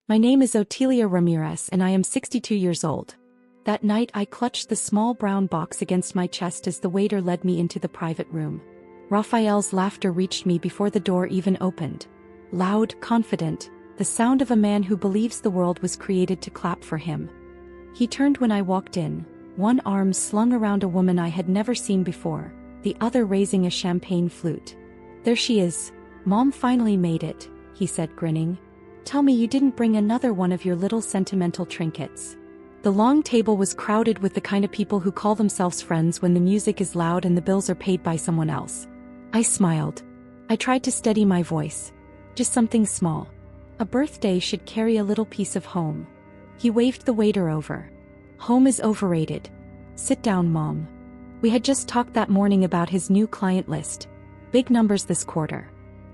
My name is Otilia Ramirez and I am 62 years old. That night I clutched the small brown box against my chest as the waiter led me into the private room. Raphael's laughter reached me before the door even opened. Loud, confident, the sound of a man who believes the world was created to clap for him. He turned when I walked in, one arm slung around a woman I had never seen before, the other raising a champagne flute. "There she is. Mom finally made it," he said, grinning. "Tell me you didn't bring another one of your little sentimental trinkets." The long table was crowded with the kind of people who call themselves friends when the music is loud and the bills are paid by someone else. I smiled. I tried to steady my voice. "Just something small. A birthday should carry a little piece of home." He waved the waiter over. "Home is overrated. Sit down, Mom." We had just talked that morning about his new client list. Big numbers this quarter.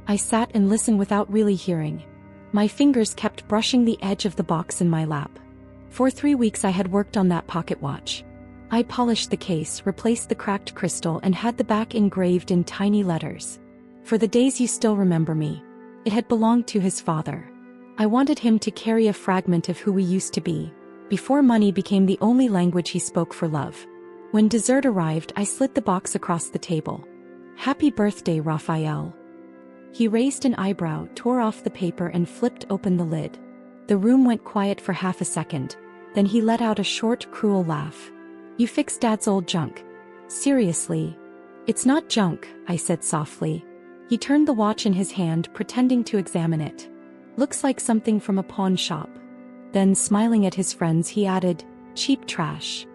I sat and listened without really hearing. My fingers kept brushing the edge of the box in my lap. For 3 weeks I had worked on that pocket watch. I polished the case, replaced the cracked crystal, and had the back engraved in tiny letters. "For the days you still remember me." It had belonged to his father. I wanted him to carry a fragment of who we used to be, before money became the only language he spoke for love. When dessert arrived, I slid the box across the table. "Happy birthday, Raphael." He raised an eyebrow, tore off the paper, and flipped open the lid. The room went quiet for half a second. Then he let out a short, cruel laugh. "You fixed Dad's old junk." "Seriously?" "It's not junk," I said softly. He turned the watch in his hand, pretending to examine it. "Looks like something from a pawn shop." Then, smiling at his friends, he added, "Cheap trash."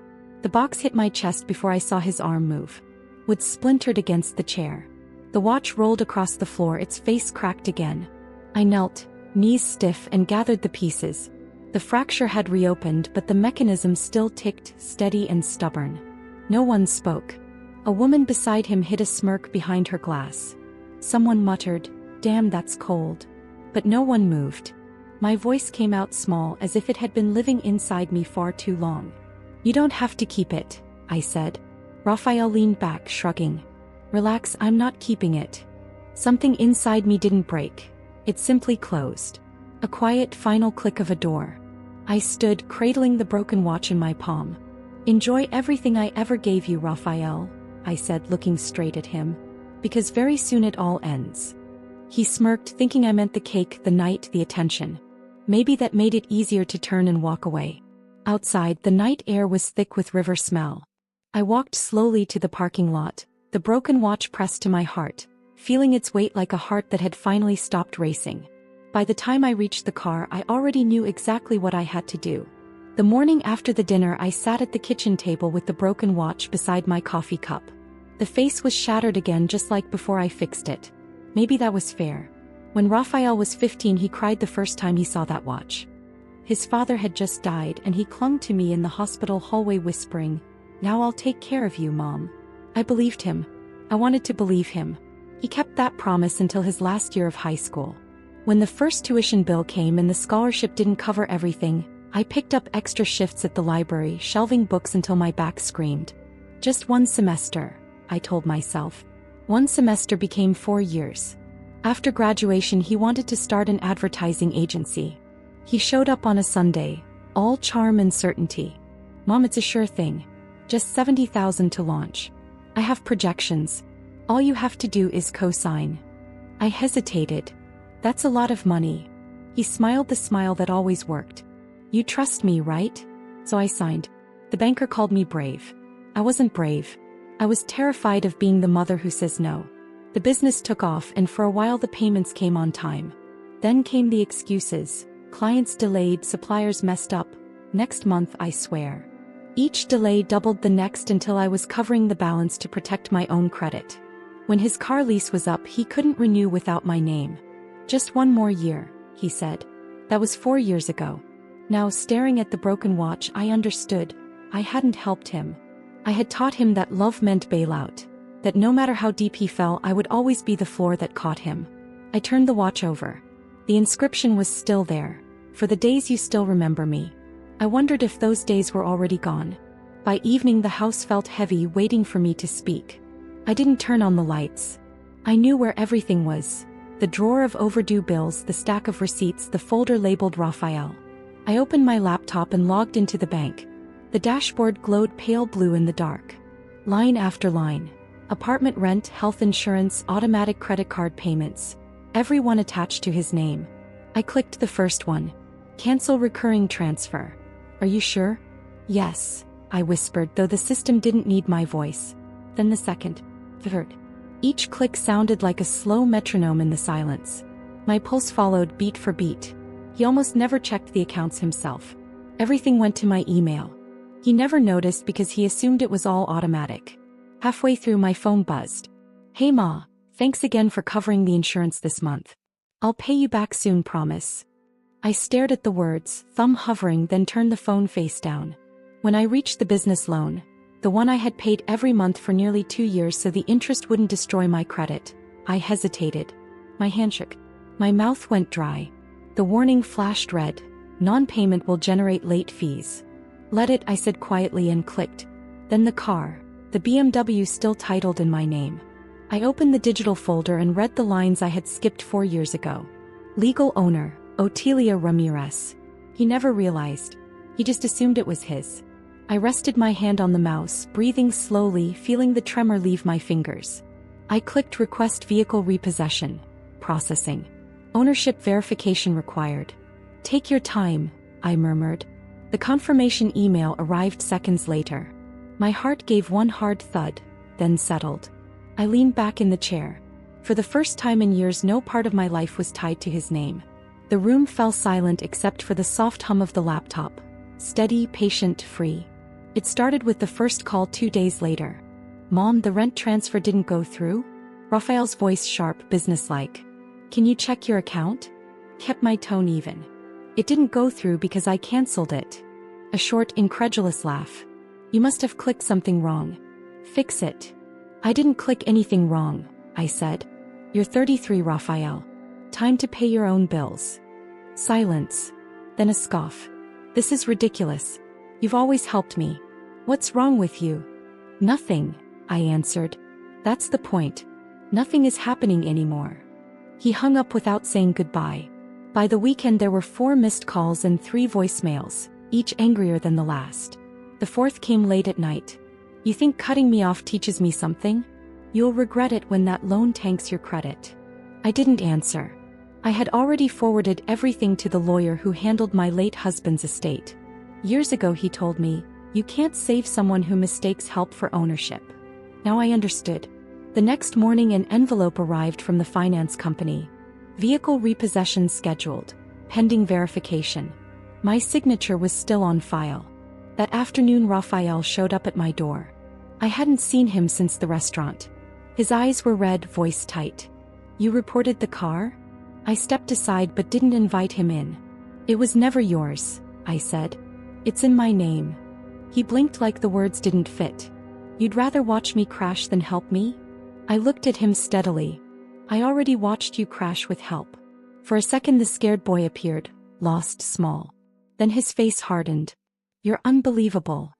The box hit my chest before I saw his arm move. Wood splintered against the chair. The watch rolled across the floor, its face cracked again. I knelt, knees stiff, and gathered the pieces. The fracture had reopened, but the mechanism still ticked, steady and stubborn. No one spoke. A woman beside him hid a smirk behind her glass. Someone muttered, "Damn, that's cold." But no one moved. My voice came out small, as if it had been living inside me far too long. "You don't have to keep it," I said. Raphael leaned back, shrugging. "Relax, I'm not keeping it." Something inside me didn't break. It simply closed. A quiet, final click of a door. I stood, cradling the broken watch in my palm. "Enjoy everything I ever gave you, Raphael," I said, looking straight at him. "Because very soon it all ends." He smirked, thinking I meant the cake, the night, the attention. Maybe that made it easier to turn and walk away. Outside, the night air was thick with river smell. I walked slowly to the parking lot, the broken watch pressed to my heart, feeling its weight like a heart that had finally stopped racing. By the time I reached the car, I already knew exactly what I had to do. The morning after the dinner, I sat at the kitchen table with the broken watch beside my coffee cup. The face was shattered again, just like before I fixed it. Maybe that was fair. When Raphael was 15, he cried the first time he saw that watch. His father had just died, and he clung to me in the hospital hallway whispering, "Now I'll take care of you, Mom." I believed him. I wanted to believe him. He kept that promise until his last year of high school. When the first tuition bill came and the scholarship didn't cover everything, I picked up extra shifts at the library, shelving books until my back screamed. Just one semester, I told myself. One semester became 4 years. After graduation, he wanted to start an advertising agency. He showed up on a Sunday, all charm and certainty. "Mom, it's a sure thing. Just $70,000 to launch. I have projections. All you have to do is co-sign." I hesitated. "That's a lot of money." He smiled the smile that always worked. "You trust me, right?" So I signed. The banker called me brave. I wasn't brave. I was terrified of being the mother who says no. The business took off, and for a while the payments came on time. Then came the excuses. Clients delayed, suppliers messed up. Next month, I swear. Each delay doubled the next until I was covering the balance to protect my own credit. When his car lease was up, he couldn't renew without my name. "Just one more year," he said. That was 4 years ago. Now, staring at the broken watch, I understood. I hadn't helped him. I had taught him that love meant bailout, that no matter how deep he fell, I would always be the floor that caught him. I turned the watch over. The inscription was still there. "For the days you still remember me." I wondered if those days were already gone. By evening, the house felt heavy, waiting for me to speak. I didn't turn on the lights. I knew where everything was. The drawer of overdue bills, the stack of receipts, the folder labeled Raphael. I opened my laptop and logged into the bank. The dashboard glowed pale blue in the dark. Line after line. Apartment rent, health insurance, automatic credit card payments. Every one attached to his name. I clicked the first one. Cancel recurring transfer. Are you sure? Yes, I whispered, though the system didn't need my voice. Then the second. Third. Each click sounded like a slow metronome in the silence. My pulse followed beat for beat. He almost never checked the accounts himself. Everything went to my email. He never noticed because he assumed it was all automatic. Halfway through, my phone buzzed. Hey Ma, thanks again for covering the insurance this month. I'll pay you back soon, promise. I stared at the words, thumb hovering, then turned the phone face down. When I reached the business loan, the one I had paid every month for nearly 2 years so the interest wouldn't destroy my credit, I hesitated. My hand shook. My mouth went dry. The warning flashed red. Non-payment will generate late fees. Let it, I said quietly and clicked. Then the car. The BMW still titled in my name. I opened the digital folder and read the lines I had skipped 4 years ago. Legal owner, Otilia Ramirez. He never realized. He just assumed it was his. I rested my hand on the mouse, breathing slowly, feeling the tremor leave my fingers. I clicked request vehicle repossession. Processing. Ownership verification required. Take your time, I murmured. The confirmation email arrived seconds later. My heart gave one hard thud, then settled. I leaned back in the chair. For the first time in years, no part of my life was tied to his name. The room fell silent except for the soft hum of the laptop. Steady, patient, free. It started with the first call 2 days later. Mom, the rent transfer didn't go through? Raphael's voice sharp, businesslike. Can you check your account? Kept my tone even. It didn't go through because I canceled it. A short, incredulous laugh. You must have clicked something wrong. Fix it. I didn't click anything wrong, I said. You're 33, Raphael. Time to pay your own bills. Silence. Then a scoff. This is ridiculous. You've always helped me. What's wrong with you? Nothing, I answered. That's the point. Nothing is happening anymore. He hung up without saying goodbye. By the weekend there were 4 missed calls and 3 voicemails, each angrier than the last. The 4th came late at night. You think cutting me off teaches me something? You'll regret it when that loan tanks your credit. I didn't answer. I had already forwarded everything to the lawyer who handled my late husband's estate. Years ago he told me, you can't save someone who mistakes help for ownership. Now I understood. The next morning an envelope arrived from the finance company. Vehicle repossession scheduled, pending verification. My signature was still on file. That afternoon Raphael showed up at my door. I hadn't seen him since the restaurant. His eyes were red, voice tight. You reported the car? I stepped aside but didn't invite him in. It was never yours, I said. It's in my name. He blinked like the words didn't fit. You'd rather watch me crash than help me? I looked at him steadily. I already watched you crash with help. For a second the scared boy appeared, lost, small. Then his face hardened. You're unbelievable.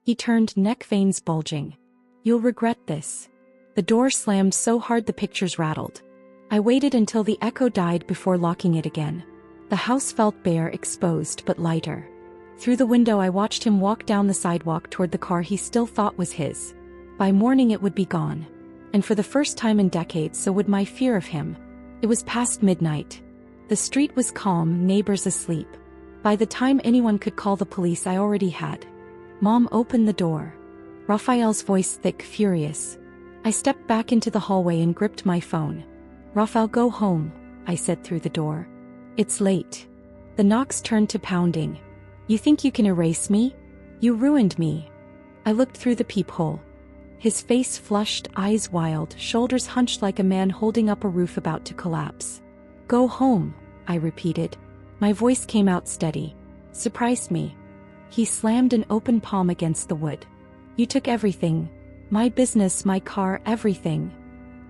He turned, neck veins bulging. You'll regret this. The door slammed so hard the pictures rattled. I waited until the echo died before locking it again. The house felt bare, exposed, but lighter. Through the window I watched him walk down the sidewalk toward the car he still thought was his. By morning it would be gone. And for the first time in decades so would my fear of him. It was past midnight. The street was calm, neighbors asleep. By the time anyone could call the police I already had. Mom opened the door. Raphael's voice thick, furious. I stepped back into the hallway and gripped my phone. Raphael, go home, I said through the door. It's late. The knocks turned to pounding. You think you can erase me? You ruined me. I looked through the peephole. His face flushed, eyes wild, shoulders hunched like a man holding up a roof about to collapse. Go home, I repeated. My voice came out steady. Surprised me. He slammed an open palm against the wood. You took everything. My business, my car, everything.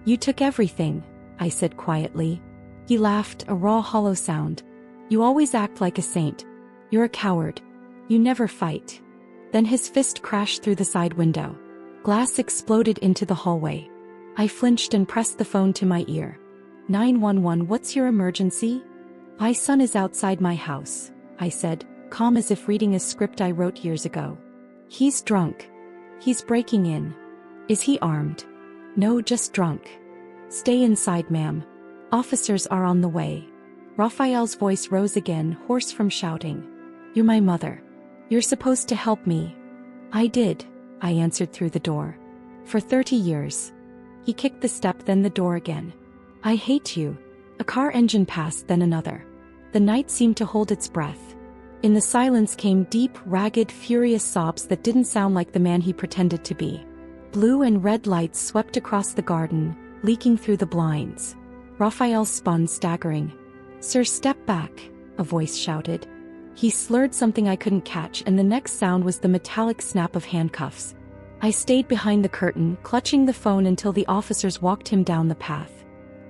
You took everything, I said quietly. He laughed, a raw, hollow sound. You always act like a saint. You're a coward. You never fight. Then his fist crashed through the side window. Glass exploded into the hallway. I flinched and pressed the phone to my ear. 911, what's your emergency? My son is outside my house, I said, calm as if reading a script I wrote years ago. He's drunk. He's breaking in. Is he armed? No, just drunk. Stay inside, ma'am. Officers are on the way. Raphael's voice rose again, hoarse from shouting. You're my mother. You're supposed to help me. I did, I answered through the door. For 30 years. He kicked the step, then the door again. I hate you. A car engine passed, then another. The night seemed to hold its breath. In the silence came deep, ragged, furious sobs that didn't sound like the man he pretended to be. Blue and red lights swept across the garden, leaking through the blinds. Raphael spun, staggering. Sir, step back, a voice shouted. He slurred something I couldn't catch, and the next sound was the metallic snap of handcuffs. I stayed behind the curtain, clutching the phone until the officers walked him down the path.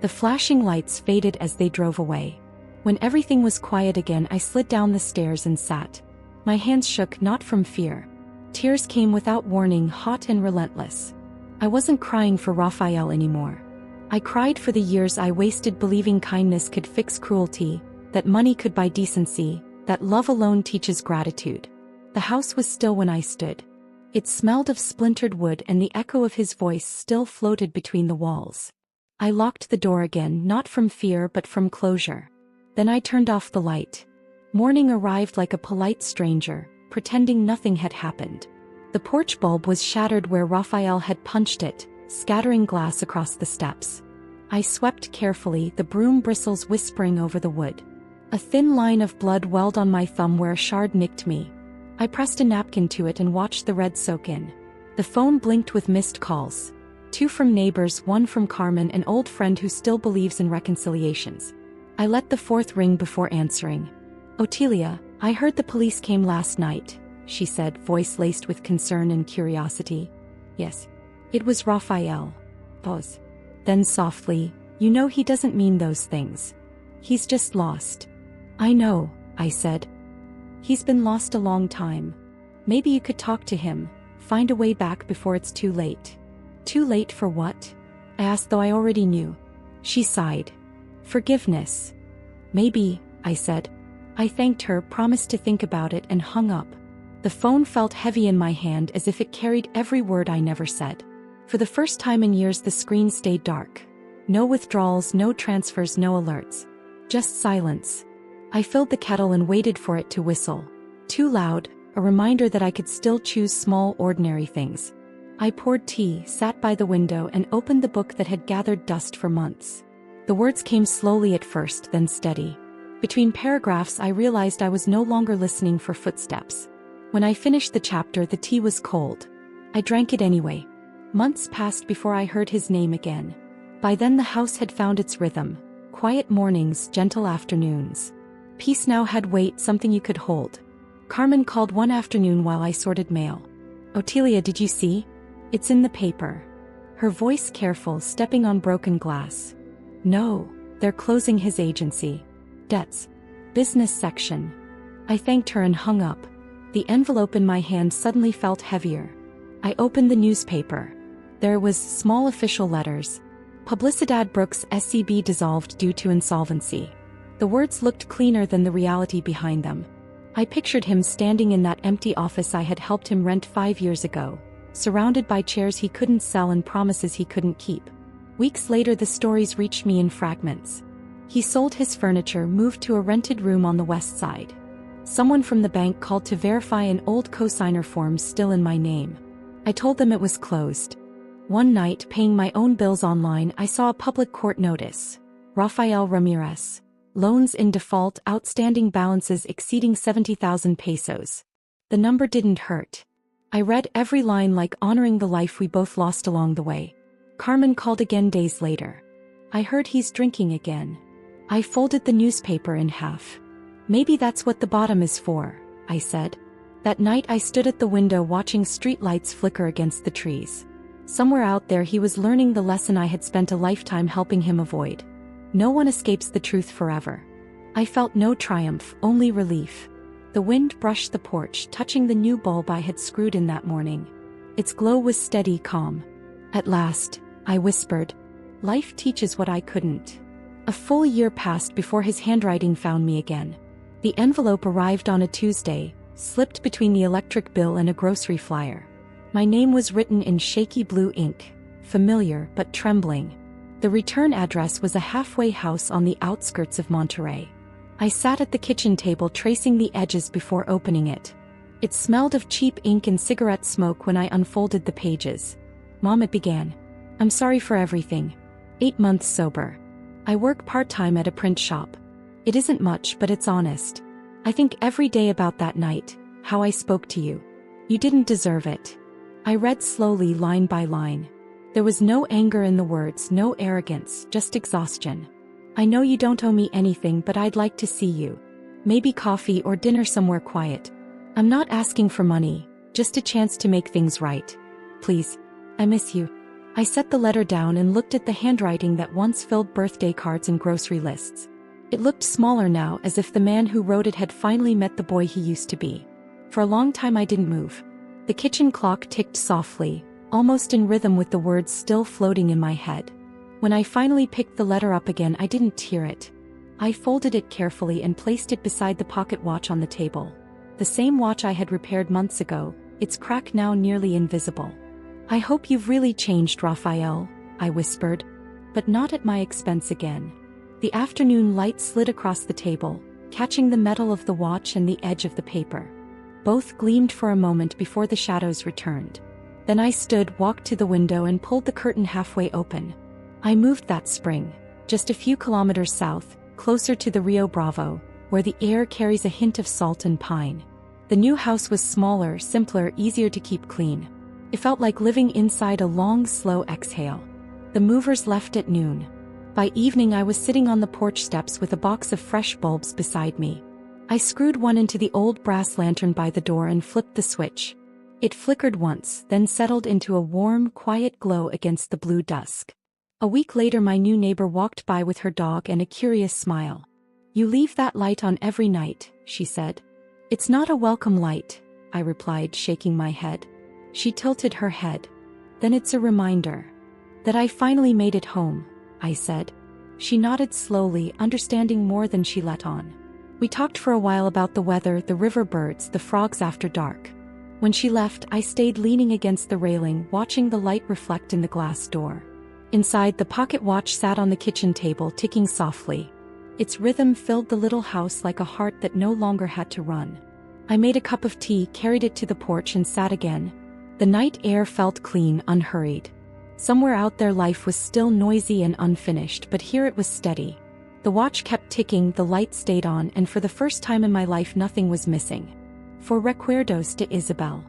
The flashing lights faded as they drove away. When everything was quiet again, I slid down the stairs and sat. My hands shook, not from fear. Tears came without warning, hot and relentless. I wasn't crying for Raphael anymore. I cried for the years I wasted believing kindness could fix cruelty, that money could buy decency, that love alone teaches gratitude. The house was still when I stood. It smelled of splintered wood, and the echo of his voice still floated between the walls. I locked the door again, not from fear but from closure. Then I turned off the light. Morning arrived like a polite stranger, pretending nothing had happened. The porch bulb was shattered where Raphael had punched it, scattering glass across the steps. I swept carefully, the broom bristles whispering over the wood. A thin line of blood welled on my thumb where a shard nicked me. I pressed a napkin to it and watched the red soak in. The phone blinked with missed calls. 2 from neighbors, 1 from Carmen, an old friend who still believes in reconciliations. I let the 4th ring before answering. Otelia, I heard the police came last night, she said, voice laced with concern and curiosity. Yes. It was Raphael. Pause. Then softly, you know he doesn't mean those things. He's just lost. I know, I said. He's been lost a long time. Maybe you could talk to him, find a way back before it's too late. Too late for what? I asked, though I already knew. She sighed. Forgiveness. Maybe, I said. I thanked her, promised to think about it, and hung up. The phone felt heavy in my hand, as if it carried every word I never said. For the first time in years, the screen stayed dark. No withdrawals, no transfers, no alerts. Just silence. I filled the kettle and waited for it to whistle. Too loud, a reminder that I could still choose small, ordinary things. I poured tea, sat by the window, and opened the book that had gathered dust for months. The words came slowly at first, then steady. Between paragraphs, I realized I was no longer listening for footsteps. When I finished the chapter, the tea was cold. I drank it anyway. Months passed before I heard his name again. By then the house had found its rhythm. Quiet mornings, gentle afternoons. Peace now had weight, something you could hold. Carmen called one afternoon while I sorted mail. Otelia, did you see? It's in the paper. Her voice careful, stepping on broken glass. No, they're closing his agency. Debts. Business section. I thanked her and hung up. The envelope in my hand suddenly felt heavier. I opened the newspaper. There was small official letters. Publicidad Brooks SCB dissolved due to insolvency. The words looked cleaner than the reality behind them. I pictured him standing in that empty office I had helped him rent 5 years ago, surrounded by chairs he couldn't sell and promises he couldn't keep. Weeks later, the stories reached me in fragments. He sold his furniture, moved to a rented room on the west side. Someone from the bank called to verify an old cosigner form still in my name. I told them it was closed. One night, paying my own bills online, I saw a public court notice. Rafael Ramirez. Loans in default, outstanding balances exceeding 70,000 pesos. The number didn't hurt. I read every line, like honoring the life we both lost along the way. Carmen called again days later. I heard he's drinking again. I folded the newspaper in half. Maybe that's what the bottom is for, I said. That night I stood at the window watching streetlights flicker against the trees. Somewhere out there he was learning the lesson I had spent a lifetime helping him avoid. No one escapes the truth forever. I felt no triumph, only relief. The wind brushed the porch, touching the new bulb I had screwed in that morning. Its glow was steady, calm. At last, I whispered, life teaches what I couldn't. A full year passed before his handwriting found me again. The envelope arrived on a Tuesday, slipped between the electric bill and a grocery flyer. My name was written in shaky blue ink, familiar but trembling. The return address was a halfway house on the outskirts of Monterey. I sat at the kitchen table tracing the edges before opening it. It smelled of cheap ink and cigarette smoke when I unfolded the pages. Mom, it began. I'm sorry for everything. 8 months sober. I work part-time at a print shop. It isn't much, but it's honest. I think every day about that night, how I spoke to you. You didn't deserve it. I read slowly, line by line. There was no anger in the words, no arrogance, just exhaustion. I know you don't owe me anything, but I'd like to see you. Maybe coffee or dinner somewhere quiet. I'm not asking for money, just a chance to make things right. Please. I miss you. I set the letter down and looked at the handwriting that once filled birthday cards and grocery lists. It looked smaller now, as if the man who wrote it had finally met the boy he used to be. For a long time I didn't move. The kitchen clock ticked softly, almost in rhythm with the words still floating in my head. When I finally picked the letter up again, I didn't tear it. I folded it carefully and placed it beside the pocket watch on the table. The same watch I had repaired months ago, its crack now nearly invisible. I hope you've really changed, Raphael, I whispered. But not at my expense again. The afternoon light slid across the table, catching the metal of the watch and the edge of the paper. Both gleamed for a moment before the shadows returned. Then I stood, walked to the window and pulled the curtain halfway open. I moved that spring, just a few kilometers south, closer to the Rio Bravo, where the air carries a hint of salt and pine. The new house was smaller, simpler, easier to keep clean. It felt like living inside a long, slow exhale. The movers left at noon. By evening I was sitting on the porch steps with a box of fresh bulbs beside me. I screwed one into the old brass lantern by the door and flipped the switch. It flickered once, then settled into a warm, quiet glow against the blue dusk. A week later my new neighbor walked by with her dog and a curious smile. You leave that light on every night, she said. It's not a welcome light, I replied, shaking my head. She tilted her head. Then it's a reminder. That I finally made it home, I said. She nodded slowly, understanding more than she let on. We talked for a while about the weather, the river birds, the frogs after dark. When she left, I stayed leaning against the railing, watching the light reflect in the glass door. Inside, the pocket watch sat on the kitchen table, ticking softly. Its rhythm filled the little house like a heart that no longer had to run. I made a cup of tea, carried it to the porch and sat again. The night air felt clean, unhurried. Somewhere out there life was still noisy and unfinished, but here it was steady. The watch kept ticking, the light stayed on, and for the first time in my life nothing was missing. For recuerdos de Isabel.